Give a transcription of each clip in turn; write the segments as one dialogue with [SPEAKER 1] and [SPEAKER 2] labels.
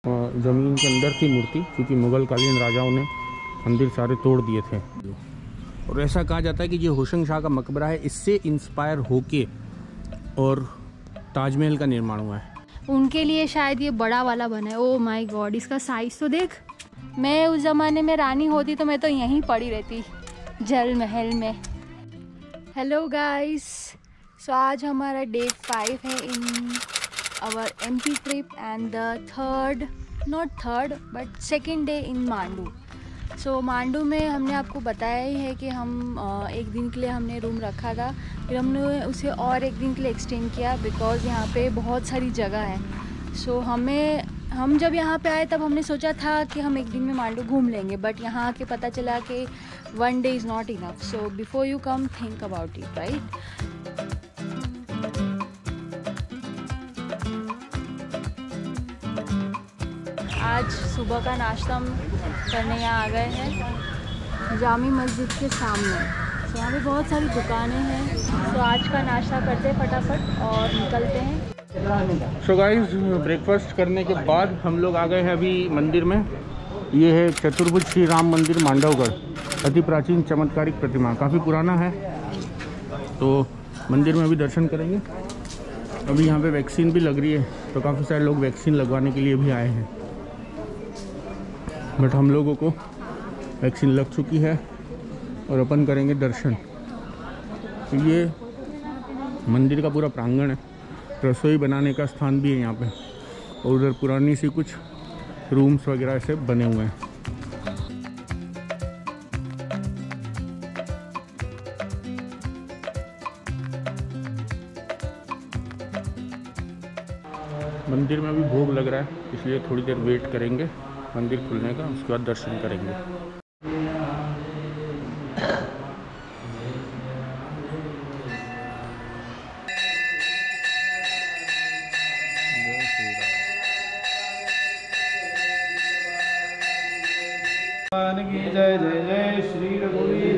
[SPEAKER 1] ज़मीन के अंदर थी मूर्ति, क्योंकि मुग़लकालीन राजाओं ने मंदिर सारे तोड़ दिए थे। और ऐसा कहा जाता है कि जो होशंग शाह का मकबरा है, इससे इंस्पायर होके और ताजमहल का निर्माण हुआ है।
[SPEAKER 2] उनके लिए शायद ये बड़ा वाला बना है। ओह माय गॉड, इसका साइज तो देख। मैं उस ज़माने में रानी होती तो मैं तो यहीं पड़ी रहती, जल महल में। हेलो गाइस, सो आज हमारा डे 5 है in our MP trip and the second day in Mandu. So Mandu में हमने आपको बताया ही है कि हम एक दिन के लिए हमने रूम रखा था, फिर हमने उसे और एक दिन के लिए एक्सटेंड किया बिकॉज़ यहाँ पे बहुत सारी जगह है। सो हम जब यहाँ पे आए तब हमने सोचा था कि हम एक दिन में मांडू घूम लेंगे, बट यहाँ आके पता चला कि 1 day is not enough. So before you come think about it, right. आज सुबह का नाश्ता हम करने यहाँ आ गए हैं जामी मस्जिद के सामने। तो यहाँ पे बहुत सारी दुकानें हैं। तो आज का नाश्ता करते हैं फटाफट और निकलते हैं।
[SPEAKER 1] सो गाइस, ब्रेकफास्ट करने के बाद हम लोग आ गए हैं अभी मंदिर में। ये है चतुर्भुज श्री राम मंदिर मांडवगढ़, अति प्राचीन चमत्कारिक प्रतिमा, काफ़ी पुराना है। तो मंदिर में अभी दर्शन करेंगे। अभी यहाँ पे वैक्सीन भी लग रही है, तो काफ़ी सारे लोग वैक्सीन लगवाने के लिए भी आए हैं, बट हम लोगों को वैक्सीन लग चुकी है और अपन करेंगे दर्शन। तो ये मंदिर का पूरा प्रांगण है, रसोई बनाने का स्थान भी है यहाँ पे, और उधर पुरानी सी कुछ रूम्स वगैरह ऐसे बने हुए हैं। मंदिर में अभी भोग लग रहा है, इसलिए थोड़ी देर वेट करेंगे मंदिर खुलने का, उसके बाद दर्शन करेंगे।
[SPEAKER 3] जय जय जय श्री रघुवीर।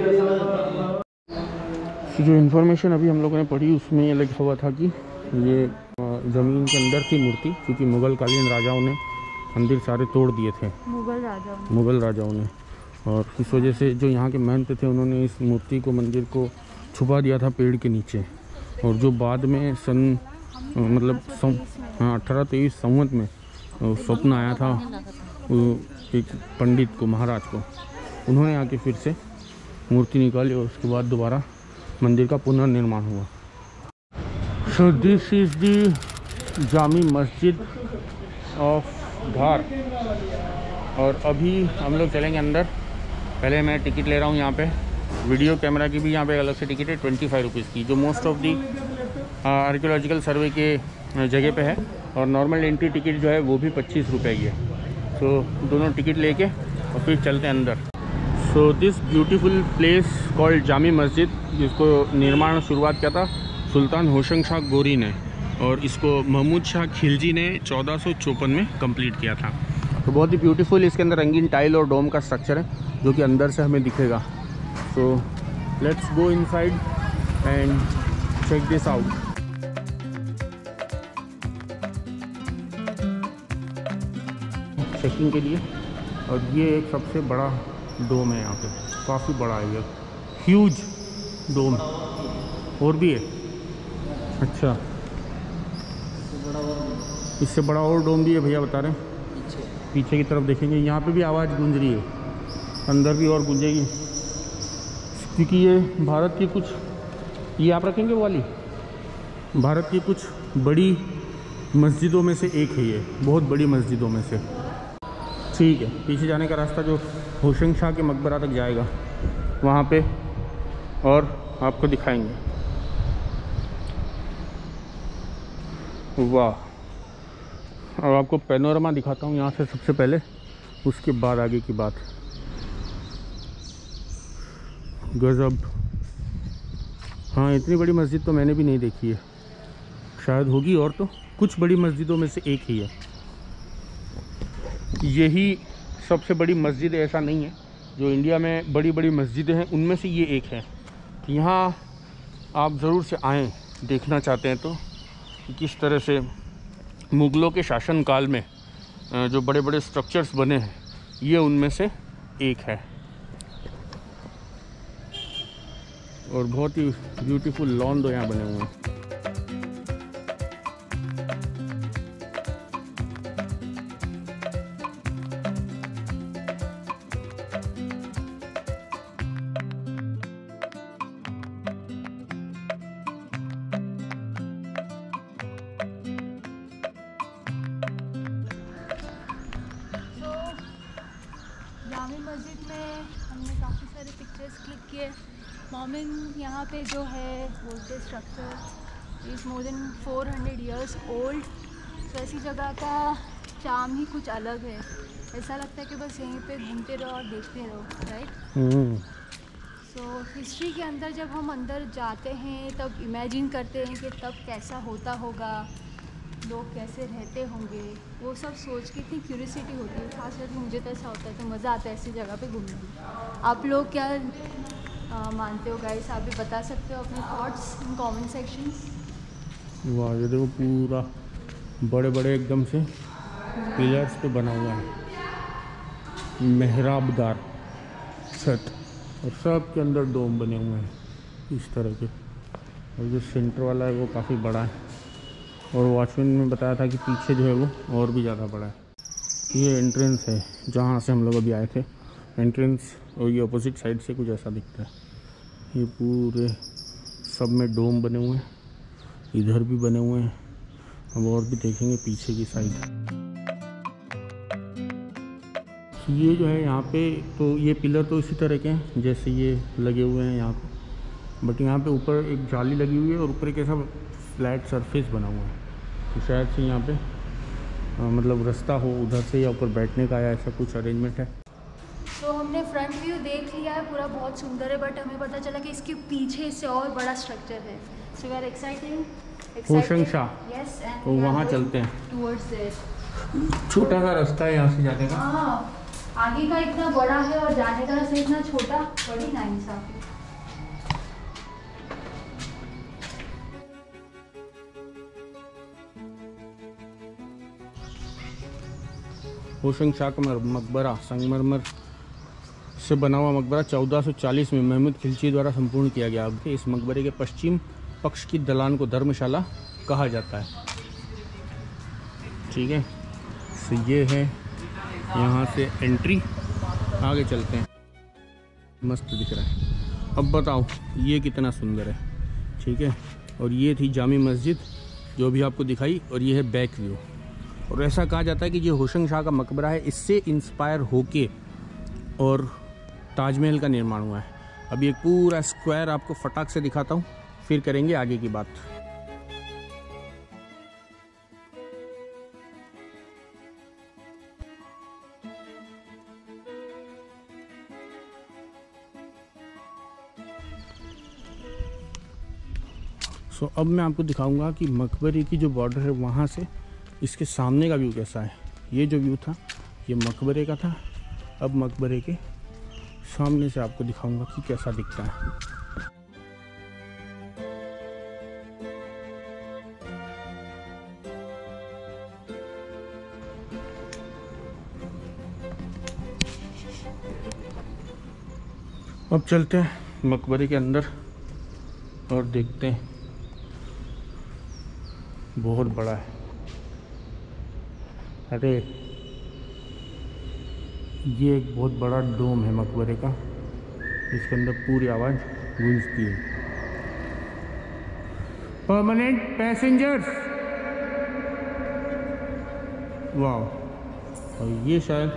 [SPEAKER 1] जो इन्फॉर्मेशन अभी हम लोगों ने पढ़ी उसमें ये लिखा हुआ था कि ये ज़मीन के अंदर थी मूर्ति, क्योंकि मुग़लकालीन राजाओं ने मंदिर सारे तोड़ दिए थे, मुग़ल राजाओं ने। और इस वजह से जो यहाँ के महंत थे उन्होंने इस मूर्ति को, मंदिर को छुपा दिया था पेड़ के नीचे। और जो बाद में सन 1823 संवत में स्वप्न आया था एक पंडित को, महाराज को, उन्होंने आके फिर से मूर्ति निकाली और उसके बाद दोबारा मंदिर का पुनर्निर्माण हुआ। सो दिस इज़ द जामी मस्जिद ऑफ धार। और अभी हम लोग चलेंगे अंदर। पहले मैं टिकट ले रहा हूँ यहाँ पे, वीडियो कैमरा की भी यहाँ पे अलग से टिकट है 25 रुपीज़ की, जो मोस्ट ऑफ दी आर्कियोलॉजिकल सर्वे के जगह पे है। और नॉर्मल एंट्री टिकट जो है वो भी 25 रुपये की है। सो दोनों टिकट लेके और फिर चलते हैं अंदर। So this beautiful place called Jami मस्जिद, जिसको निर्माण शुरुआत किया था सुल्तान होशंग शाह गोरी ने, और इसको महमूद शाह खिलजी ने 1454 में कंप्लीट किया था। तो बहुत ही ब्यूटीफुल, इसके अंदर रंगीन टाइल और डोम का स्ट्रक्चर है जो कि अंदर से हमें दिखेगा। So let's go inside and check this out. Checking के लिए। और ये एक सबसे बड़ा डोम है यहाँ पे, काफ़ी बड़ा है ये, ह्यूज डोम। और भी है, अच्छा, इससे बड़ा और डोम भी है भैया बता रहे हैं। पीछे की तरफ देखेंगे, यहाँ पे भी आवाज़ गूंज रही है, अंदर भी और गूंजेगी, क्योंकि ये भारत की कुछ, ये आप रखेंगे वो वाली, भारत की कुछ बड़ी मस्जिदों में से एक है ये, बहुत बड़ी मस्जिदों में से। ठीक है, पीछे जाने का रास्ता जो होशंग शाह के मकबरा तक जाएगा वहाँ पे और आपको दिखाएंगे। वाह, अब आपको पैनोरमा दिखाता हूँ यहाँ से सबसे पहले, उसके बाद आगे की बात। गजब। हाँ, इतनी बड़ी मस्जिद तो मैंने भी नहीं देखी है, शायद होगी और तो कुछ बड़ी मस्जिदों में से एक ही है। यही सबसे बड़ी मस्जिद है, ऐसा नहीं है। जो इंडिया में बड़ी बड़ी मस्जिदें हैं उनमें से ये एक है। यहाँ आप ज़रूर से आएँ, देखना चाहते हैं तो, किस तरह से मुग़लों के शासनकाल में जो बड़े बड़े स्ट्रक्चर्स बने हैं, ये उनमें से एक है। और बहुत ही ब्यूटीफुल लॉन दो यहाँ बने हुए हैं।
[SPEAKER 2] जामी मस्जिद में हमने काफ़ी सारे पिक्चर्स क्लिक किए। मोमिन यहाँ पे जो है बोलते structure is more than 400 years old. तो ऐसी जगह का चार्म ही कुछ अलग है। ऐसा लगता है कि बस यहीं पे घूमते रहो और देखते रहो, राइट। सो हिस्ट्री के अंदर जब हम अंदर जाते हैं तब इमेजिन करते हैं कि तब कैसा होता होगा, लोग कैसे रहते होंगे, वो सब सोच के इतनी क्यूरियोसिटी होती है। खास करके मुझे तो ऐसा होता है, तो मज़ा आता है ऐसी जगह पे घूमने में। आप लोग क्या मानते हो गाइस? आप भी बता सकते हो अपने थॉट्स इन कमेंट सेक्शंस।
[SPEAKER 1] वाह, ये देखो पूरा बड़े बड़े एकदम से पिलर्स पे बना हुआ है, मेहराबदार छत, और सब के अंदर डोम बने हुए हैं इस तरह के। और जो सेंटर वाला है वो काफ़ी बड़ा है, और वॉचमैन ने बताया था कि पीछे जो है वो और भी ज़्यादा बड़ा है। ये एंट्रेंस है जहाँ से हम लोग अभी आए थे, एंट्रेंस, और ये अपोजिट साइड से कुछ ऐसा दिखता है। ये पूरे सब में डोम बने हुए हैं, इधर भी बने हुए हैं। अब और भी देखेंगे पीछे की साइड। ये जो है यहाँ पे, तो ये पिलर तो इसी तरह के हैं जैसे ये लगे हुए हैं यहाँ पे, बट यहाँ पे ऊपर एक जाली लगी हुई है और ऊपर एक ऐसा फ्लैट सरफेस बना हुआ है। तो शायद से यहाँ पे मतलब रास्ता हो उधर से या ऊपर बैठने का, या ऐसा कुछ अरेंजमेंट है।
[SPEAKER 2] तो हमने फ्रंट व्यू देख लिया है, पूरा बहुत सुंदर है, बट हमें पता चला कि इसके पीछे इससे और बड़ा स्ट्रक्चर है। So we are excited.
[SPEAKER 1] Hoshang Shah,
[SPEAKER 2] yes, and
[SPEAKER 1] तो वहाँ चलते हैं।
[SPEAKER 2] Towards it.
[SPEAKER 1] छोटा सा रास्ता है यहाँ से जाने का।
[SPEAKER 2] हाँ, आगे का इतना बड़ा है और जाने का रास्ता इतना छोटा, बड़ी नाइंसाफी।
[SPEAKER 1] होशंग शाह का मकबरा संगमरमर से बना हुआ मकबरा 1440 में महमूद खिलची द्वारा संपूर्ण किया गया। इस मकबरे के पश्चिम पक्ष की दलान को धर्मशाला कहा जाता है। ठीक है, तो ये है यहाँ से एंट्री। आगे चलते हैं, मस्त दिख रहा है। अब बताओ ये कितना सुंदर है। ठीक है, और ये थी जामी मस्जिद जो भी आपको दिखाई, और ये है बैक व्यू। और ऐसा कहा जाता है कि जो होशंग शाह का मकबरा है, इससे इंस्पायर होके और ताजमहल का निर्माण हुआ है। अभी एक पूरा स्क्वायर आपको फटाक से दिखाता हूँ, फिर करेंगे आगे की बात। अब मैं आपको दिखाऊंगा कि मकबरे की जो बॉर्डर है वहाँ से इसके सामने का व्यू कैसा है। ये जो व्यू था ये मकबरे का था, अब मकबरे के सामने से आपको दिखाऊंगा कि कैसा दिखता है। अब चलते हैं मकबरे के अंदर और देखते हैं। बहुत बड़ा है। अरे ये एक बहुत बड़ा डोम है मकबरे का, इसके अंदर पूरी आवाज़ गूंजती है। परमानेंट पैसेंजर्स, वाह। और ये शायद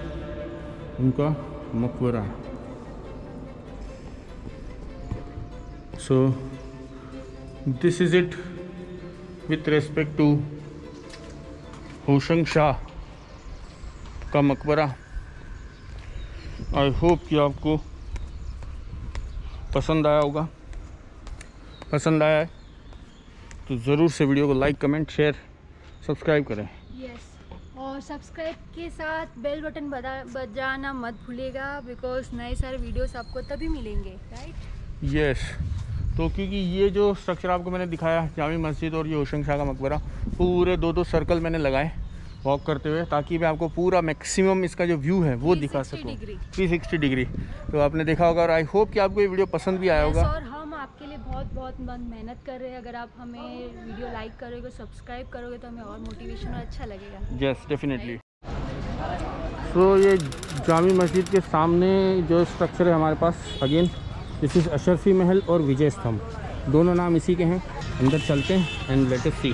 [SPEAKER 1] उनका मकबरा है। So this is it with respect to Hoshang Shah का मकबरा। आई होप कि आपको पसंद आया होगा। पसंद आया है तो ज़रूर से वीडियो को लाइक, कमेंट, शेयर, सब्सक्राइब करें।
[SPEAKER 2] यस, और सब्सक्राइब के साथ बेल बटन बजाना मत भूलिएगा, बिकॉज नए सारे वीडियोस आपको तभी मिलेंगे, राइट।
[SPEAKER 1] यस, तो क्योंकि ये जो स्ट्रक्चर आपको मैंने दिखाया, जामी मस्जिद और ये होशंग शाह का मकबरा, पूरे दो सर्कल मैंने लगाए वॉक करते हुए, ताकि मैं आपको पूरा मैक्सिमम इसका जो व्यू है वो दिखा सकूँ। 360 डिग्री। तो आपने देखा होगा और आई होप कि आपको ये वीडियो पसंद भी आया होगा।
[SPEAKER 2] और हम आपके लिए बहुत बहुत मेहनत कर रहे हैं। अगर आप हमें वीडियो लाइक करोगे, सब्सक्राइब करोगे तो हमें और मोटिवेशन और अच्छा लगेगा।
[SPEAKER 1] Yes definitely. सो ये जामी मस्जिद के सामने जो स्ट्रक्चर है हमारे पास, अगेन दिस इज़ अशरफी महल और विजय स्तंभ, दोनों नाम इसी के हैं। अंदर चलते हैं एंड लेट अस सी।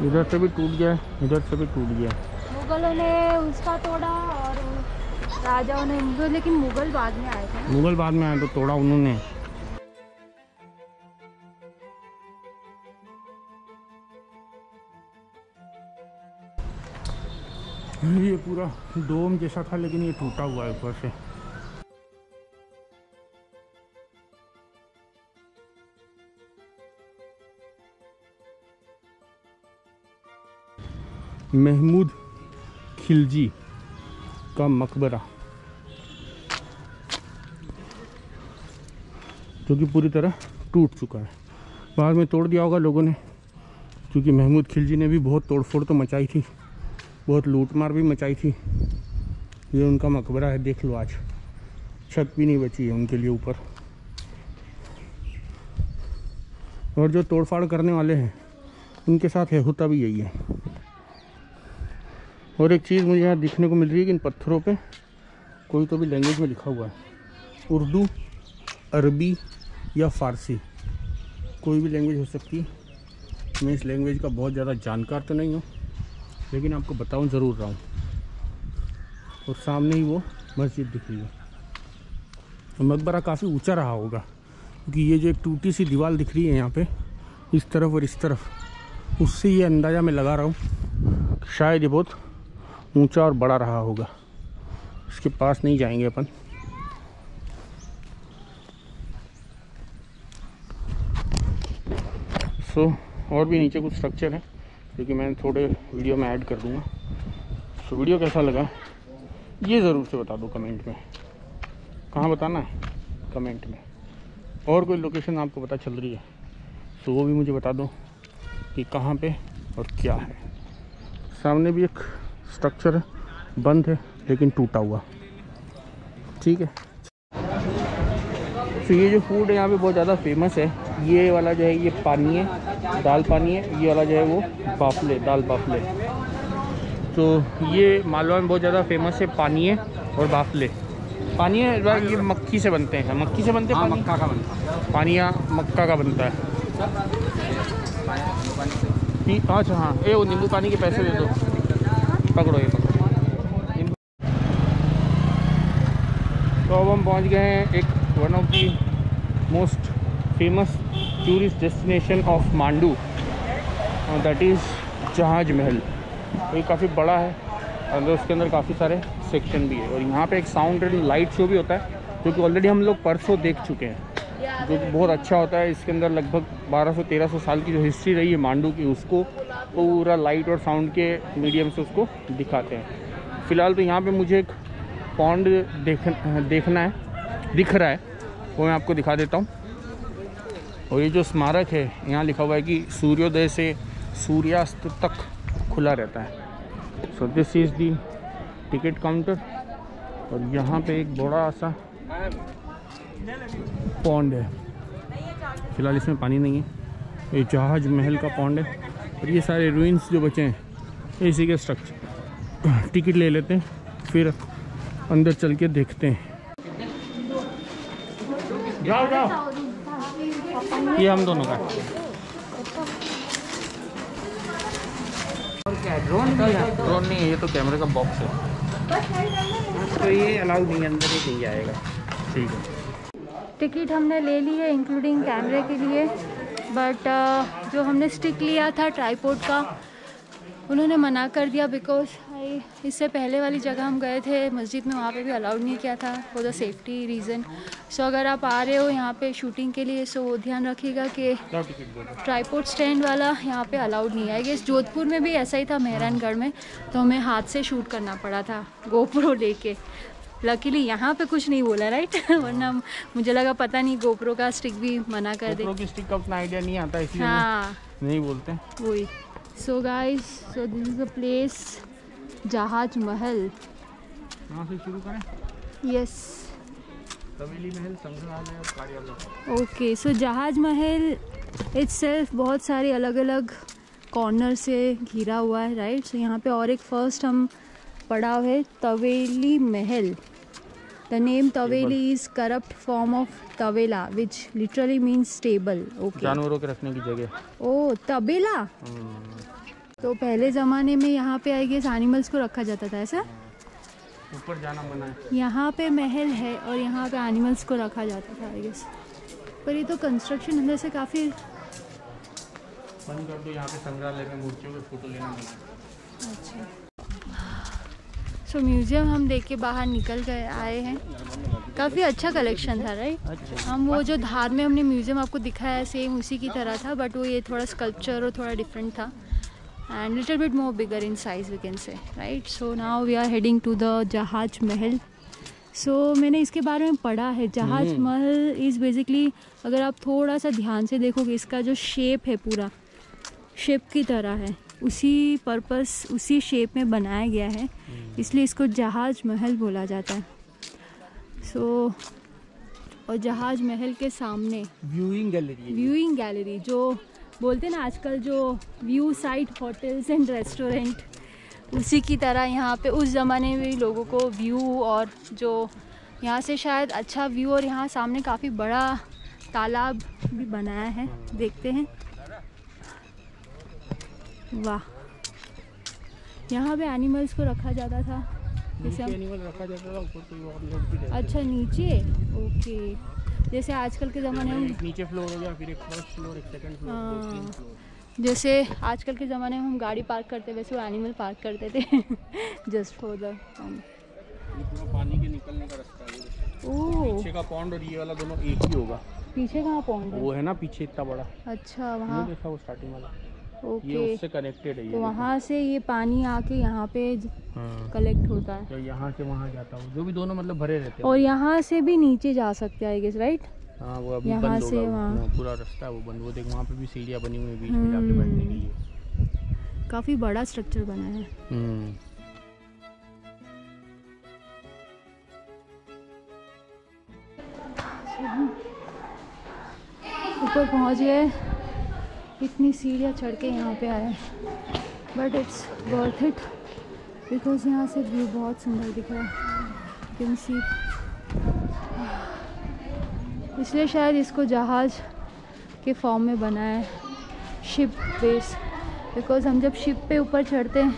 [SPEAKER 1] इधर से भी टूट गया, इधर से भी टूट गया।
[SPEAKER 2] मुगलों ने उसका तोड़ा और राजाओं ने, लेकिन मुगल बाद में आए थे।
[SPEAKER 1] मुगल बाद में आए तो तोड़ा उन्होंने। ये पूरा डोम जैसा था लेकिन ये टूटा हुआ है ऊपर से। महमूद खिलजी का मकबरा, जो कि पूरी तरह टूट चुका है। बाद में तोड़ दिया होगा लोगों ने, क्योंकि महमूद खिलजी ने भी बहुत तोड़फोड़ तो मचाई थी, बहुत लूटमार भी मचाई थी। ये उनका मकबरा है, देख लो। आज छत भी नहीं बची है उनके लिए ऊपर। और जो तोड़फाड़ करने वाले हैं उनके साथ है होता भी यही है। और एक चीज़ मुझे यहाँ दिखने को मिल रही है कि इन पत्थरों पे कोई तो भी लैंग्वेज में लिखा हुआ है, उर्दू, अरबी या फ़ारसी, कोई भी लैंग्वेज हो सकती है। मैं इस लैंग्वेज का बहुत ज़्यादा जानकार तो नहीं हूँ, लेकिन आपको बताऊँ ज़रूर रहा हूँ। और सामने ही वो मस्जिद दिख रही है। तो मकबरा काफ़ी ऊंचा रहा होगा, क्योंकि ये जो एक टूटी सी दीवार दिख रही है यहाँ पे, इस तरफ और इस तरफ, उससे ये अंदाज़ा मैं लगा रहा हूँ शायद ये बहुत ऊंचा और बड़ा रहा होगा। इसके पास नहीं जाएंगे अपन। सो और भी नीचे कुछ स्ट्रक्चर है जो कि मैं थोड़े वीडियो में ऐड कर दूंगा। सो वीडियो कैसा लगा ये ज़रूर से बता दो कमेंट में। कहाँ बताना है? कमेंट में। और कोई लोकेशन आपको पता चल रही है तो वो भी मुझे बता दो कि कहाँ पे और क्या है। सामने भी एक स्ट्रक्चर है, बंद है लेकिन टूटा हुआ। ठीक है। तो ये जो फूड है यहाँ पे बहुत ज़्यादा फेमस है। ये वाला जो है ये पानी है, दाल पानी है। ये वाला जो है वो बाफले, दाल बाफले। तो ये मालवा में बहुत ज़्यादा फेमस है, पानी है और बाफले। पानी है ये मक्की से बनते हैं। मक्की से बनते हैं?
[SPEAKER 3] हाँ, मक्का का बनता है।
[SPEAKER 1] पानिया मक्का का बनता है। अच्छा हाँ, ये वो नींबू पानी के पैसे दे दो। पकड़ो ये पकड़ो। तो अब हम पहुंच गए हैं एक one of the most famous tourist destination of Mandu, that is जहाज महल। ये काफ़ी बड़ा है और उसके अंदर काफ़ी सारे सेक्शन भी है। और यहाँ पे एक साउंड एंड लाइट शो भी होता है, जो कि ऑलरेडी हम लोग परसों देख चुके हैं, जो कि बहुत अच्छा होता है। इसके अंदर लगभग 1200-1300 साल की जो हिस्ट्री रही है मांडू की, उसको पूरा लाइट और साउंड के मीडियम से उसको दिखाते हैं। फ़िलहाल तो यहाँ पे मुझे एक पॉन्ड देखना है, दिख रहा है, वो मैं आपको दिखा देता हूँ। और ये जो स्मारक है यहाँ लिखा हुआ है कि सूर्योदय से सूर्यास्त तक खुला रहता है। So this is the ticket counter. और यहाँ पे एक बड़ा सा पॉन्ड है, फिलहाल इसमें पानी नहीं है। ये जहाज महल का पॉन्ड है और ये सारे रूइंस जो बचे हैं इसी के स्ट्रक्चर। टिकट ले लेते हैं, फिर अंदर चल के देखते हैं। जाओ जाओ, ये हम दोनों का।
[SPEAKER 3] और क्या है, ड्रोन भी है?
[SPEAKER 1] ड्रोन नहीं है, ये तो कैमरे का बॉक्स है।
[SPEAKER 3] तो ये अलाउड नहीं, अंदर ही नहीं जाएगा।
[SPEAKER 1] ठीक है।
[SPEAKER 2] टिकट हमने ले ली है इंक्लूडिंग कैमरे के लिए, बट जो हमने स्टिक लिया था ट्राइपॉड का, उन्होंने मना कर दिया बिकॉज आई इससे पहले वाली जगह हम गए थे मस्जिद में, वहाँ पे भी अलाउड नहीं किया था फॉर द सेफ्टी रीज़न। सो अगर आप आ रहे हो यहाँ पे शूटिंग के लिए, सो ध्यान रखिएगा कि ट्राइपॉड स्टैंड वाला यहाँ पे अलाउड नहीं है। आई गेस जोधपुर में भी ऐसा ही था, मेहरानगढ़ में, तो हमें हाथ से शूट करना पड़ा था गोप्रो लेके। लकीली यहाँ पे कुछ नहीं बोला, राइट? वरना मुझे लगा पता नहीं गोप्रो का स्टिक भी मना कर दे।
[SPEAKER 1] गोप्रो की स्टिक का उतना आइडिया नहीं आता, इसलिए
[SPEAKER 2] हाँ
[SPEAKER 1] नहीं बोलते
[SPEAKER 2] वही। So guys, so this is the place जहाज महल।
[SPEAKER 1] यहाँ से शुरू करें।
[SPEAKER 2] यस,
[SPEAKER 1] तवेली महल, संग्रहालय और कार्यालय।
[SPEAKER 2] ओके। सो जहाज महल इट्सेल्फ बहुत सारे अलग अलग कॉर्नर से घिरा हुआ है, राइट? सो यहाँ पे और एक फर्स्ट हम पढ़ा है Taveli Mahal. The name Taveli is corrupt form of तवेला which literally means table. Okay,
[SPEAKER 1] जानवरों के रखने की जगह।
[SPEAKER 2] ओ तबेला। तो पहले ज़माने में यहाँ पे आई गेस एनिमल्स को रखा जाता था, ऐसा?
[SPEAKER 1] ऊपर जाना मना है।
[SPEAKER 2] यहाँ पे महल है और यहाँ पे एनिमल्स को रखा जाता था आई गेस। पर ये तो कंस्ट्रक्शन अंदर से काफ़ी
[SPEAKER 1] बंद कर दो। यहाँ पे संग्रहालय में मूर्तियों के फोटो लेना मना है।
[SPEAKER 2] अच्छा। सो म्यूज़ियम हम देख के बाहर निकल गए आए हैं। काफ़ी अच्छा कलेक्शन था, राइट? हम वो जो धार में हमने म्यूज़ियम आपको दिखाया सेम उसी की तरह था, बट वो ये थोड़ा स्कल्पचर और थोड़ा डिफरेंट था and little bit more bigger in size we can say, right? So now we are heading to the Jahaz Mahal. सो मैंने इसके बारे में पढ़ा है। जहाज महल इज़ बेसिकली, अगर आप थोड़ा सा ध्यान से देखोगे, इसका जो शेप है पूरा शिप की तरह है, उसी पर्पस उसी शेप में बनाया गया है, इसलिए इसको जहाज महल बोला जाता है। सो और जहाज महल के सामने व्यूइंग गैलरी जो बोलते हैं ना आजकल, जो view side hotels and restaurant, उसी की तरह यहाँ पे उस ज़माने में भी लोगों को व्यू, और जो यहाँ से शायद अच्छा व्यू, और यहाँ सामने काफ़ी बड़ा तालाब भी बनाया है, देखते हैं। वाह, यहाँ पे एनिमल्स को रखा जाता था, जैसे
[SPEAKER 1] एनिमल रखा जाता था, ऊपर कोई और लोग भी रहते थे।
[SPEAKER 2] अच्छा नीचे, ओके। जैसे आजकल के ज़माने में
[SPEAKER 1] नीचे फ्लोर हो गया, फिर एक फर्स्ट फ्लोर, एक सेकंड फ्लोर, एक तीन फ्लोर।
[SPEAKER 2] जैसे आजकल के ज़माने में हम गाड़ी पार्क करते, वैसे वो एनिमल पार्क करते थे जस्ट फॉर द
[SPEAKER 1] पूरा पानी के निकलने का रास्ता है।
[SPEAKER 2] ओह,
[SPEAKER 1] पीछे का पॉन्ड और ये वाला दोनों एक ही होगा।
[SPEAKER 2] पीछे कहाँ पॉन्ड है?
[SPEAKER 1] वो है ना पीछे इतना बड़ा।
[SPEAKER 2] अच्छा, वहाँ
[SPEAKER 1] देखा वो स्टार्टिंग वाला।
[SPEAKER 2] ओके,
[SPEAKER 1] ये उससे कनेक्टेड है। ये
[SPEAKER 2] तो वहाँ से ये पानी आके यहाँ पे कलेक्ट होता है,
[SPEAKER 1] तो यहाँ से वहाँ जाता है, जो भी दोनों मतलब भरे रहते हैं।
[SPEAKER 2] और यहाँ से भी नीचे जा सकते हैं आई गेस, राइट?
[SPEAKER 1] हाँ, वो अभी
[SPEAKER 2] यहाँ
[SPEAKER 1] बंद
[SPEAKER 2] से
[SPEAKER 1] होगा,
[SPEAKER 2] वहाँ
[SPEAKER 1] पूरा रास्ता है वो बंद। वो देख वहाँ पे भी सीढ़ियाँ बनी हुई है बीच में जाके बैठने के लिए।
[SPEAKER 2] काफ़ी बड़ा स्ट्रक्चर बना है। ऊपर पहुँच गए, इतनी सीढ़ियाँ चढ़ के यहाँ पे आए, but it's worth it because यहाँ से व्यू बहुत सुंदर दिख रहा है, कैन सी। इसलिए शायद इसको जहाज़ के फॉर्म में बनाया है, शिप बेस, बिकॉज हम जब शिप पे ऊपर चढ़ते हैं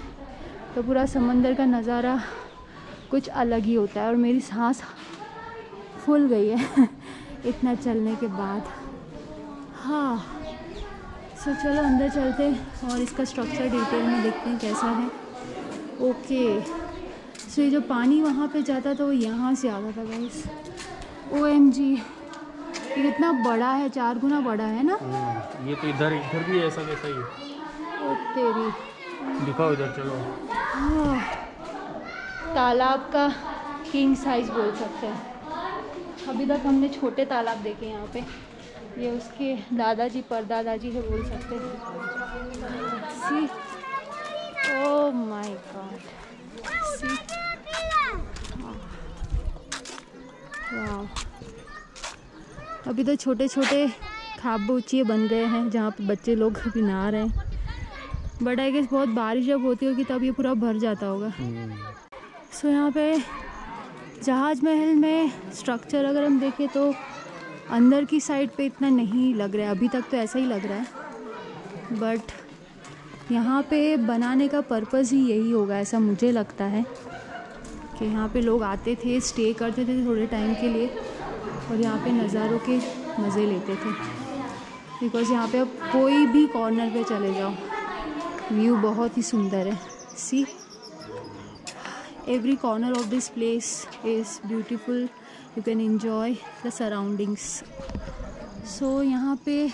[SPEAKER 2] तो पूरा समंदर का नज़ारा कुछ अलग ही होता है। और मेरी सांस फूल गई है इतना चलने के बाद। हाँ, सो चलो अंदर चलते हैं और इसका स्ट्रक्चर डिटेल में देखते हैं कैसा है। ओके, सो ये जो पानी वहाँ पे जाता था वो यहाँ से आता था गाइस। OMG, ये कितना बड़ा है, 4 गुना बड़ा है ना।
[SPEAKER 1] ये तो इधर भी ऐसा वैसा ही है।
[SPEAKER 2] ओ तेरी,
[SPEAKER 1] दिखाओ इधर, चलो।
[SPEAKER 2] तालाब का किंग साइज बोल सकते हैं। अभी तक हमने छोटे तालाब देखे यहाँ पे, ये उसके दादाजी परदादाजी है बोल सकते हैं। सी, ओह माय गॉड, सी, वाह। अभी तो छोटे छोटे खाबोचिए बन गए हैं जहाँ पे बच्चे लोग अभी नहा रहे हैं, बट आई गेस बहुत बारिश जब होती होगी तब ये पूरा भर जाता होगा। सो यहाँ पे जहाज महल में स्ट्रक्चर अगर हम देखें तो अंदर की साइड पे इतना नहीं लग रहा है, अभी तक तो ऐसा ही लग रहा है, बट यहाँ पे बनाने का पर्पज़ ही यही होगा, ऐसा मुझे लगता है कि यहाँ पे लोग आते थे, स्टे करते थे थोड़े टाइम के लिए और यहाँ पे नज़ारों के मज़े लेते थे। बिकॉज़ यहाँ पे आप कोई भी कॉर्नर पे चले जाओ, व्यू बहुत ही सुंदर है। सी, every corner of this place is beautiful. You can enjoy the surroundings. So यहाँ पे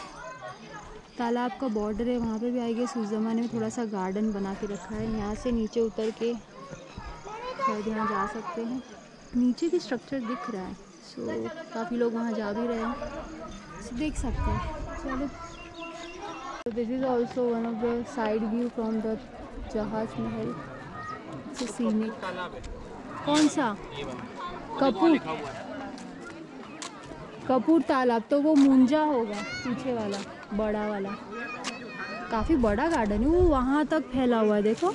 [SPEAKER 2] तालाब का बॉर्डर है, वहाँ पे भी आई गेस उस ज़माने में थोड़ा सा गार्डन बना के रखा है। यहाँ से नीचे उतर के शायद यहाँ जा सकते हैं। नीचे की स्ट्रक्चर दिख रहा है, सो काफ़ी लोग वहाँ जा भी रहे हैं, so देख सकते हैं। चलो, so this is also one of the side view from the जहाज महल। It's scenic. कौन सा? कपूर, कपूर तालाब, तो वो मुंजा होगा पीछे वाला, बड़ा वाला। काफ़ी बड़ा गार्डन है, वो वहाँ तक फैला हुआ है, देखो।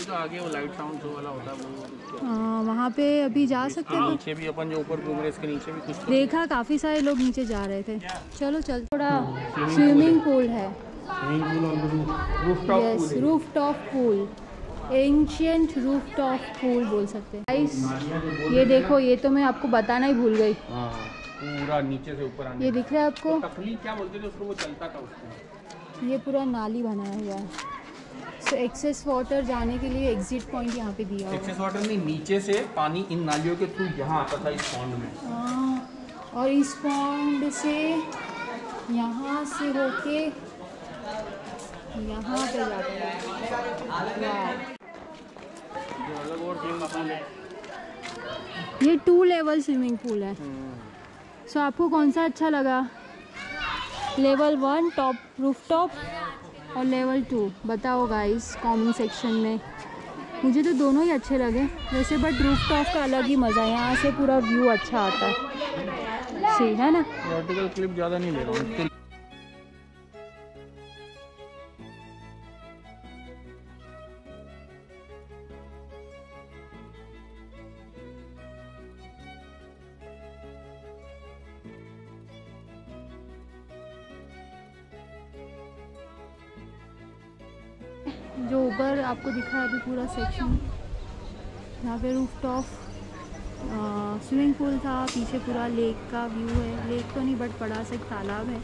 [SPEAKER 1] तो आगे वो लाइट साउंड वाला होता है वो।
[SPEAKER 2] हाँ, वहाँ पे अभी जा सकते हैं।
[SPEAKER 1] नीचे भी अपन जो ऊपर घूम रहे इसके नीचे भी कुछ
[SPEAKER 2] देखा, काफ़ी सारे लोग नीचे जा रहे थे। चलो चल, थोड़ा स्विमिंग पूल है। Yes, roof top pool, ancient roof top pool बोल सकते हैं। गाइस ये देखो, ये तो मैं आपको बताना ही भूल गई।
[SPEAKER 1] पूरा नीचे से ऊपर आने,
[SPEAKER 2] ये दिख रहा है आपको?
[SPEAKER 1] टफली क्या बोलते थे उसको, वो चलता था उसको।
[SPEAKER 2] ये पूरा नाली बनाया हुआ है। सो एक्सेस वाटर जाने के लिए एग्जिट पॉइंट यहाँ पे दिया हुआ है।
[SPEAKER 1] एक्सेस वाटर नहीं, नीचे से पानी इन नालियों के थ्रू यहाँ आता था इस पॉन्ड में।
[SPEAKER 2] और इस पॉन्ड से यहाँ से होके यहाँ पे जाता है।
[SPEAKER 1] अलग और स्विमिंग पूल है।
[SPEAKER 2] ये 2 लेवल स्विमिंग पूल है। सो आपको कौन सा अच्छा लगा? लेवल 1 टॉप रूफ टॉप और लेवल 2 बताओ गाइस कमेंट सेक्शन में। मुझे तो दोनों ही अच्छे लगे वैसे, बट रूफ टॉप का अलग ही मज़ा है, यहाँ से पूरा व्यू अच्छा आता है। सही है ना?
[SPEAKER 1] वर्टिकल क्लिप ज़्यादा नहीं ले रहा हूँ।
[SPEAKER 2] जो ऊपर आपको दिखा है अभी पूरा सेक्शन, यहाँ पे रूफ टॉप स्विमिंग पूल था, पीछे पूरा लेक का व्यू है। लेक तो नहीं बट बड़ा सा एक तालाब है,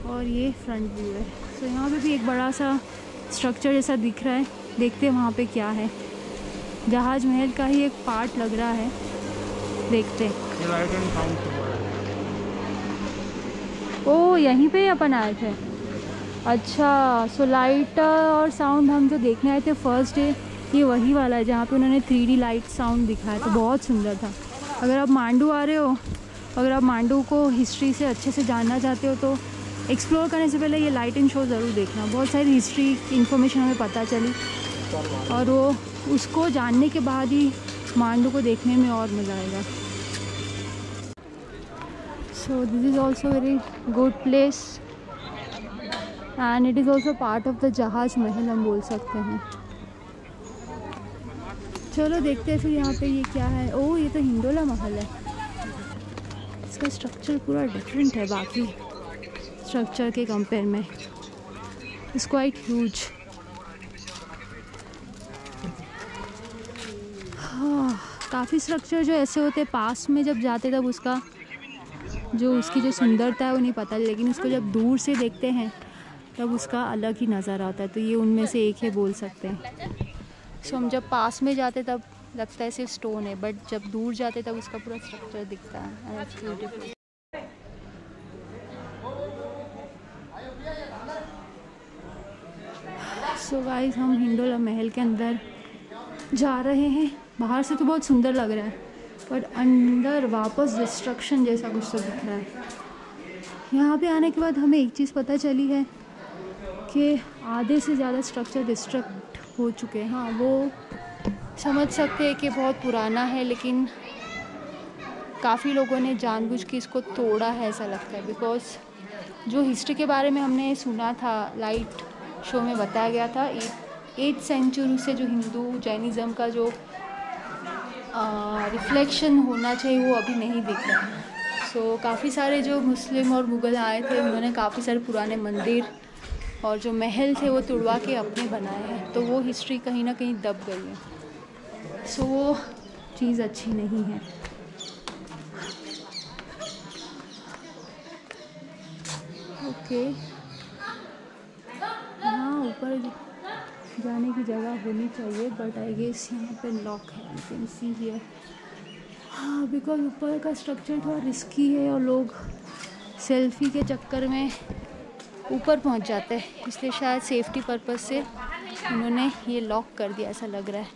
[SPEAKER 2] और ये फ्रंट व्यू है। सो यहाँ पे भी एक बड़ा सा स्ट्रक्चर जैसा दिख रहा है, देखते हैं वहाँ पे क्या है। जहाज महल का ही एक पार्ट लग रहा है, देखते हैं।
[SPEAKER 1] ये लाइट एंड साउंड से बड़ा है।
[SPEAKER 2] ओ, यहीं पे ही अपन आए थे। अच्छा, सो लाइट और साउंड हम जो देखने आए थे फर्स्ट डे, ये वही वाला है जहाँ पे उन्होंने 3D लाइट साउंड दिखाया था, बहुत सुंदर था। अगर आप मांडू आ रहे हो, अगर आप मांडू को हिस्ट्री से अच्छे से जानना चाहते हो, तो एक्सप्लोर करने से पहले ये लाइट एंड शो ज़रूर देखना। बहुत सारी हिस्ट्री इन्फॉर्मेशन हमें पता चली, और वो उसको जानने के बाद ही मांडू को देखने में और मज़ा आएगा। सो this is also very good place and it is also part of the Jahaz महल हम बोल सकते हैं। चलो देखते हैं फिर यहाँ पे ये क्या है। ओह, ये तो हिंडोला महल है। इसका स्ट्रक्चर पूरा डिफरेंट है बाकी स्ट्रक्चर के कंपेयर में। It's quite huge. हाँ, काफ़ी स्ट्रक्चर जो ऐसे होते पास में जब जाते तब उसका उसकी जो सुंदरता है वो नहीं पता, लेकिन उसको जब दूर से देखते हैं तब उसका अलग ही नज़र आता है। तो ये उनमें से एक है बोल सकते हैं। सो हम जब पास में जाते तब लगता है सिर्फ स्टोन है, बट जब दूर जाते तब उसका पूरा स्ट्रक्चर दिखता है। It's beautiful. सो गाइस, हम हिंडोला महल के अंदर जा रहे हैं। बाहर से तो बहुत सुंदर लग रहा है, बट अंदर वापस डिस्ट्रक्शन जैसा कुछ तो दिख रहा है। यहाँ पे आने के बाद हमें एक चीज़ पता चली है कि आधे से ज़्यादा स्ट्रक्चर डिस्ट्रक्ट हो चुके हैं। हाँ, वो समझ सकते हैं कि बहुत पुराना है, लेकिन काफ़ी लोगों ने जानबूझ के इसको तोड़ा है ऐसा लगता है। बिकॉज जो हिस्ट्री के बारे में हमने सुना था, लाइट शो में बताया गया था, 8th सेंचुरी से जो हिंदू जैनिज़्म का जो रिफ्लेक्शन होना चाहिए वो अभी नहीं दिख रहा है। सो काफ़ी सारे जो मुस्लिम और मुग़ल आए थे, उन्होंने काफ़ी सारे पुराने मंदिर और जो महल थे वो तुड़वा के अपने बनाए हैं, तो वो हिस्ट्री कहीं ना कहीं दब गई है। सो वो चीज़ अच्छी नहीं है। ओके, हाँ, ऊपर जाने की जगह होनी चाहिए, बट आई गेस यहाँ पे लॉक है। You can see here. हाँ, बिकॉज ऊपर का स्ट्रक्चर थोड़ा रिस्की है और लोग सेल्फी के चक्कर में ऊपर पहुँच जाते हैं, इसलिए शायद सेफ्टी पर्पज़ से उन्होंने ये लॉक कर दिया, ऐसा लग रहा है।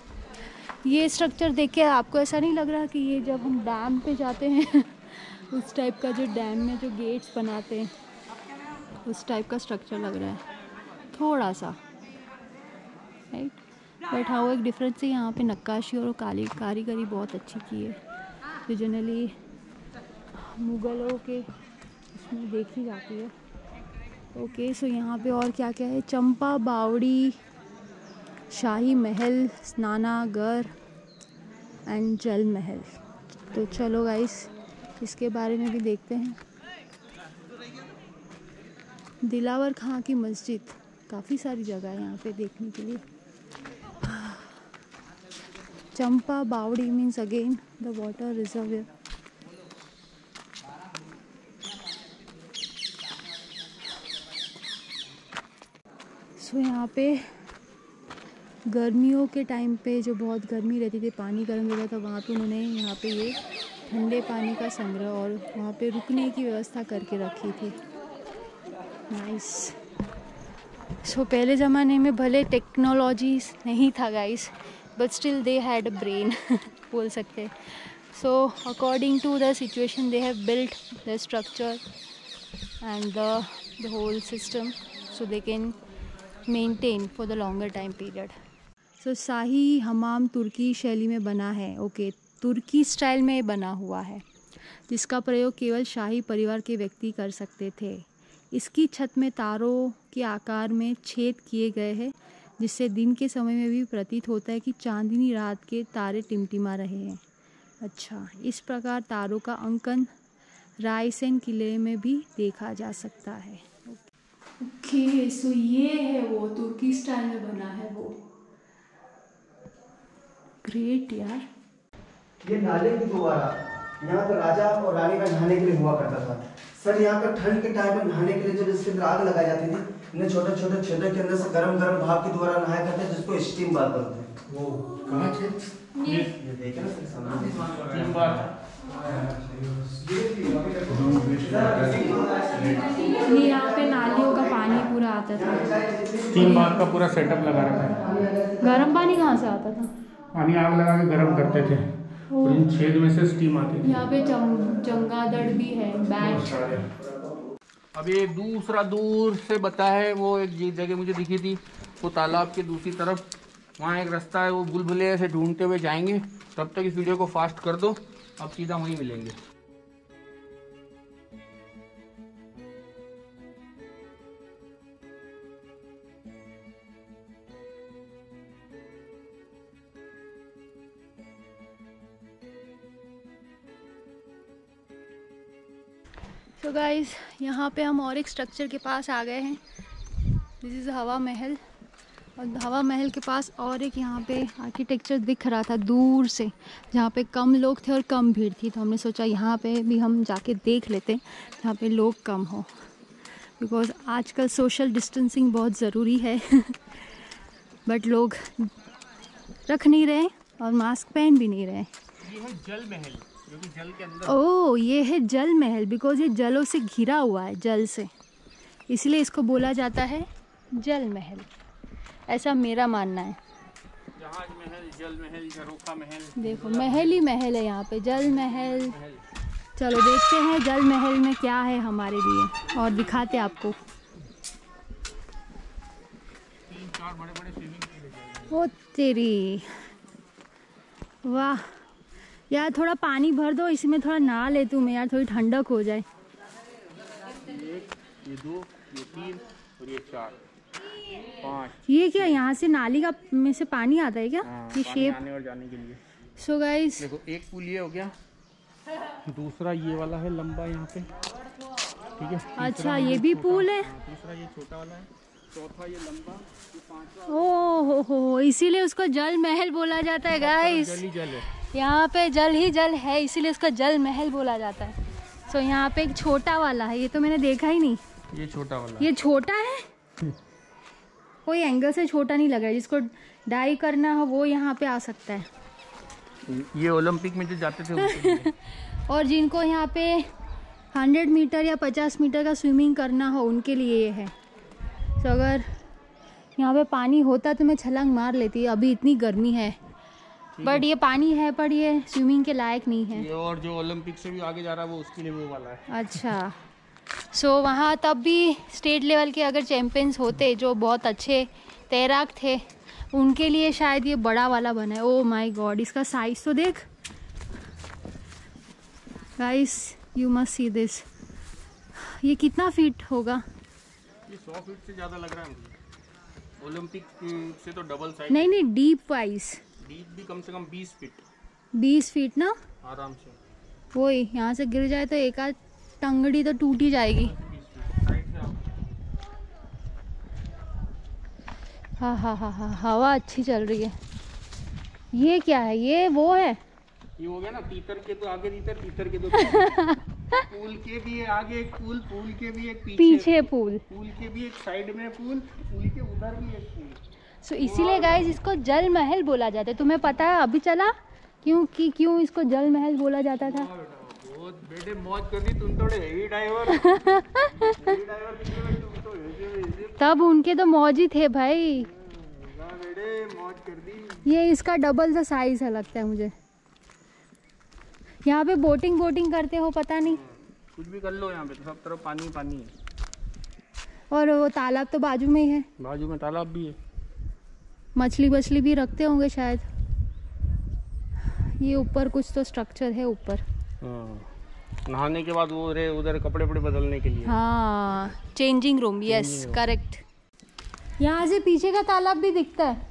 [SPEAKER 2] ये स्ट्रक्चर देख के आपको ऐसा नहीं लग रहा कि ये जब हम डैम पे जाते हैं उस टाइप का, जो डैम में जो गेट्स बनाते हैं उस टाइप का स्ट्रक्चर लग रहा है थोड़ा सा, राइट? बट हाँ, वो एक डिफरेंस है, यहाँ पे नक्काशी और कारीगरी बहुत अच्छी की है, जो जनरली मुग़लों के इसमें देखी जाती है। ओके, सो यहाँ पे और क्या क्या है? चंपा बावड़ी, शाही महल, स्नानागार एंड जल महल। तो चलो गाइस, इसके बारे में भी देखते हैं। दिलावर खां की मस्जिद, काफ़ी सारी जगह है यहाँ पे देखने के लिए। Champa Baori means again the water reservoir. So यहाँ पे गर्मियों के टाइम पे जो बहुत गर्मी रहती थी, पानी गर्म रहता था, वहाँ पे उन्होंने यहाँ पे ये ठंडे पानी का संग्रह और वहाँ पे रुकने की व्यवस्था करके रखी थी। नाइस। सो पहले ज़माने में भले टेक्नोलॉजीज नहीं था guys, but still they had a brain बोल सकते हैं। So according to the situation they have built the structure and the whole system so they can maintain for the longer time period. So Shahi Hamam तुर्की शैली में बना है। Okay, तुर्की style में बना हुआ है, जिसका प्रयोग केवल शाही परिवार के व्यक्ति कर सकते थे। इसकी छत में तारों के आकार में छेद किए गए हैं, जिससे दिन के समय में भी प्रतीत होता है कि चांदनी रात के तारे टिमटिमा रहे हैं। अच्छा, इस प्रकार तारों का अंकन रायसेन किले में भी देखा जा सकता है। ओके, सो ये है वो तुर्की स्टाइल में बना है वो। ग्रेट यार।
[SPEAKER 4] ये नाले की दोबारा यहाँ पर राजा और रानी का नहाने के लिए हुआ करता था। सर, यहाँ पर ठंड के टाइम पर नहाने के लिए जब इसके अंदर आग लगाई जाती थी, इन्हें छोटे छोटे छेदों के अंदर से गर्म गर्म भाप के द्वारा नहाया करते हैं, जिसको स्टीम बाथ बोलते हैं। वो कहाँ थे? ये देखे ना सर, सामने स्टीम बाथ।
[SPEAKER 2] ये यहाँ पे नालियों का पानी पूरा आता था।
[SPEAKER 1] स्टीम बाथ का पूरा सेटअप लगा रखा है।
[SPEAKER 2] गर्म पानी कहाँ से आता था?
[SPEAKER 1] पानी आग लगा के गर्म करते थे और इन छेद में से स्टीम आती थी।
[SPEAKER 2] यहाँ पे चमगादड़ भी है, बैट।
[SPEAKER 1] अब ये दूसरा दूर से बता है, वो एक जगह मुझे दिखी थी, वो तालाब के दूसरी तरफ, वहाँ एक रास्ता है, वो बुलबुले से ढूंढते हुए जाएंगे। तब तक इस वीडियो को फास्ट कर दो, अब सीधा वहीं मिलेंगे।
[SPEAKER 2] तो गाइस, यहाँ पे हम और एक स्ट्रक्चर के पास आ गए हैं। दिस इज़ हवा महल, और हवा महल के पास और एक यहाँ पे आर्किटेक्चर दिख रहा था दूर से, जहाँ पे कम लोग थे और कम भीड़ थी। तो हमने सोचा यहाँ पे भी हम जाके देख लेते हैं, जहाँ पे लोग कम हो, बिकॉज़ आजकल सोशल डिस्टेंसिंग बहुत ज़रूरी है बट लोग रख नहीं रहे और मास्क पहन भी नहीं रहे।
[SPEAKER 1] ये है जल महल, जो कि जल के अंदर।
[SPEAKER 2] ओह, ये है जल महल, बिकॉज ये जलों से घिरा हुआ है, जल से, इसलिए इसको बोला जाता है जल महल, ऐसा मेरा मानना है।
[SPEAKER 1] जहाज महल, जल महल, झरोखा महल,
[SPEAKER 2] देखो महल ही महल है यहाँ पे, जल महल। चलो देखते हैं जल महल में क्या है हमारे लिए और दिखाते आपको।
[SPEAKER 1] 3-4 बड़े-बड़े स्विमिंग पूल।
[SPEAKER 2] ओ तेरी, वाह यार, थोड़ा पानी भर दो इसमें, थोड़ा नहा ले तू मैं यार, थोड़ी ठंडक हो जाए।
[SPEAKER 1] ये 2, ये 3 और ये 4, 5।
[SPEAKER 2] ये क्या, यहाँ से नाली का में से पानी आता है क्या? ये शेप
[SPEAKER 1] आने और जाने के लिए।
[SPEAKER 2] सो गाइस,
[SPEAKER 1] देखो, एक पुल ये हो गया, दूसरा ये वाला है लंबा यहाँ पे, ठीक है।
[SPEAKER 2] अच्छा, ये भी पूल है।
[SPEAKER 1] तीसरा ये छोटा वाला है, चौथा ये लंबा, ये पांचवा।
[SPEAKER 2] ओह हो, इसीलिए उसको जल महल बोला जाता है गाइस।
[SPEAKER 1] जल ही जल है,
[SPEAKER 2] यहाँ पे जल ही जल है, इसीलिए उसका जल महल बोला जाता है। सो यहाँ पे एक छोटा वाला है, ये तो मैंने देखा ही नहीं।
[SPEAKER 1] ये छोटा वाला।
[SPEAKER 2] ये छोटा है? कोई एंगल से छोटा नहीं लग रहा है। जिसको डाई करना हो वो यहाँ पे आ सकता है।
[SPEAKER 1] ये ओलंपिक में जो जाते थे उनके लिए।
[SPEAKER 2] और जिनको यहाँ पे 100 मीटर या 50 मीटर का स्विमिंग करना हो उनके लिए ये है। तो अगर यहाँ पे पानी होता तो मैं छलांग मार लेती, अभी इतनी गर्मी है। बट ये पानी है पर ये स्विमिंग के लायक नहीं है।
[SPEAKER 1] ये और जो ओलंपिक से भी आगे जा रहा है वो उसके लिए वो वाला है।
[SPEAKER 2] अच्छा, सो वहाँ तब भी स्टेट लेवल के अगर चैम्पियंस होते जो बहुत अच्छे तैराक थे उनके लिए शायद ये बड़ा वाला बना है। ओह माय गॉड, इसका साइज तो देख guys, you must see this. ये कितना फीट होगा?
[SPEAKER 1] ये 100 फीट से ज़्यादा लग रहा है मुझे। ओलंपिक से तो डबल साइज।
[SPEAKER 2] नहीं नहीं, डीप वाइज
[SPEAKER 1] डीप भी कम से कम 20 फीट।
[SPEAKER 2] 20 फीट ना,
[SPEAKER 1] आराम से।
[SPEAKER 2] वही यहाँ से गिर जाए तो एक आध टंगड़ी तो टूट ही जाएगी। हाँ हाँ हाँ हाँ, हवा अच्छी चल रही है। ये क्या है? ये वो है,
[SPEAKER 1] ये हो गया ना तीतर के तो आगे तीतर, तीतर के तो पूल के भी है आगे एक पूल, पूल के भी एक
[SPEAKER 2] पीछे पूल,
[SPEAKER 1] पूल के भी एक साइड में पूल, पूल के उधर भी एक पूल।
[SPEAKER 2] सो इसीलिए गाइस इसको जल महल बोला जाता है। तुम्हें पता है अभी चला क्यों इसको जल महल बोला जाता था?
[SPEAKER 1] बहुत बेटे मौज कर दी तुम, थोड़े हेवी डाइवर। हेवी डाइवर तुम तो
[SPEAKER 2] तब उनके तो मौज ही थे भाई।
[SPEAKER 1] बेटे मौज कर दी।
[SPEAKER 2] ये इसका डबल सा साइज है लगता है मुझे। यहाँ पे बोटिंग करते हो पता नहीं,
[SPEAKER 1] कुछ भी कर लो यहाँ पे तो सब तरफ पानी पानी है।
[SPEAKER 2] और वो तालाब तो बाजू में ही है,
[SPEAKER 1] बाजू में तालाब भी है।
[SPEAKER 2] मछली भी रखते होंगे शायद। ये ऊपर कुछ तो स्ट्रक्चर है ऊपर।
[SPEAKER 1] नहाने के बाद वो रे उधर कपड़े बदलने के लिए।
[SPEAKER 2] हाँ, चेंजिंग रूम, यस करेक्ट। यहाँ से पीछे का तालाब भी दिखता है।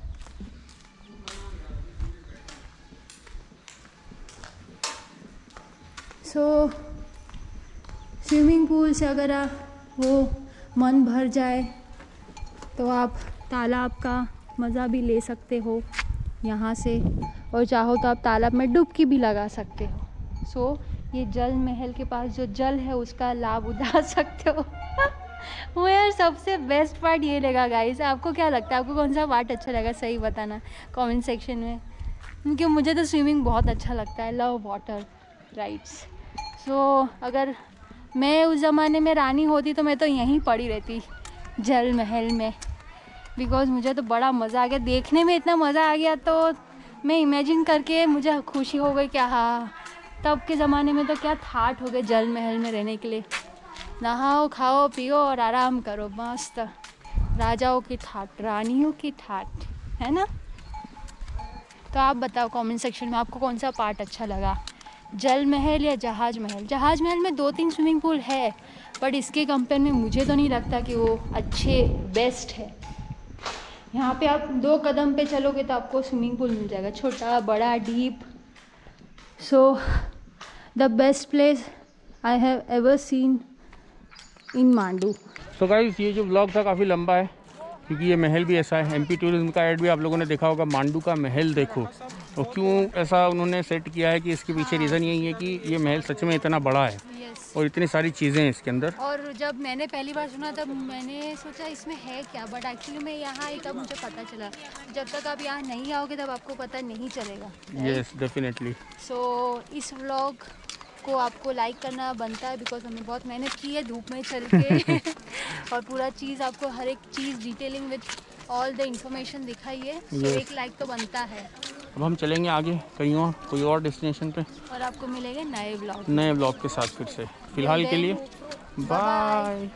[SPEAKER 2] सो स्विमिंग पूल से अगर वो मन भर जाए तो आप तालाब का मज़ा भी ले सकते हो यहाँ से, और चाहो तो आप तालाब में डुबकी भी लगा सकते हो। सो ये जल महल के पास जो जल है उसका लाभ उठा सकते हो। वो यार सबसे बेस्ट पार्ट ये लगा गाइस। आपको क्या लगता है, आपको कौन सा पार्ट अच्छा लगा? सही बताना कमेंट सेक्शन में, क्योंकि मुझे तो स्विमिंग बहुत अच्छा लगता है। Love water rides. सो अगर मैं उस ज़माने में रानी होती तो मैं तो यहीं पड़ी रहती जल महल में, बिकॉज मुझे तो बड़ा मज़ा आ गया देखने में। इतना मज़ा आ गया तो मैं इमेजिन करके मुझे खुशी हो गई कि हाँ, तब के ज़माने में तो क्या ठाठ हो गए जल महल में रहने के लिए। नहाओ खाओ पियो और आराम करो, मस्त राजाओं की ठाठ, रानियों की ठाठ, है ना? तो आप बताओ कमेंट सेक्शन में आपको कौन सा पार्ट अच्छा लगा, जल महल या जहाज महल? जहाज महल में 2-3 स्विमिंग पूल है, बट इसके कंपेयर में मुझे तो नहीं लगता कि वो अच्छे बेस्ट है। यहाँ पे आप 2 कदम पे चलोगे तो आपको स्विमिंग पूल मिल जाएगा, छोटा बड़ा deep. So the best place I have ever seen in Mandu.
[SPEAKER 1] तो गाइस ये जो व्लॉग था काफ़ी लंबा है, क्योंकि ये महल भी ऐसा है। एमपी टूरिज्म का ऐड भी आप लोगों ने देखा होगा। मांडू का महल देखो, और क्यों ऐसा उन्होंने सेट किया है कि इसके पीछे रीज़न यही है कि ये महल सच में इतना बड़ा है और इतनी सारी चीज़ें हैं इसके अंदर।
[SPEAKER 2] और जब मैंने पहली बार सुना तब मैंने सोचा इसमें है क्या, बट एक्चुअली मैं यहाँ आई तब मुझे पता चला। जब तक आप यहाँ नहीं आओगे तब आपको पता नहीं चलेगा।
[SPEAKER 1] Yes definitely.
[SPEAKER 2] सो इस व्लॉग को आपको लाइक करना बनता है, बिकॉज हमने बहुत मेहनत की है धूप में चल के और पूरा चीज़ आपको हर एक चीज़ detailing with all the information दिखाई है। तो एक लाइक तो बनता है।
[SPEAKER 1] अब हम चलेंगे आगे कहीं और, कोई और डेस्टिनेशन पे,
[SPEAKER 2] और आपको मिलेंगे नए व्लॉग
[SPEAKER 1] के साथ फिर से। फिलहाल के लिए बाय।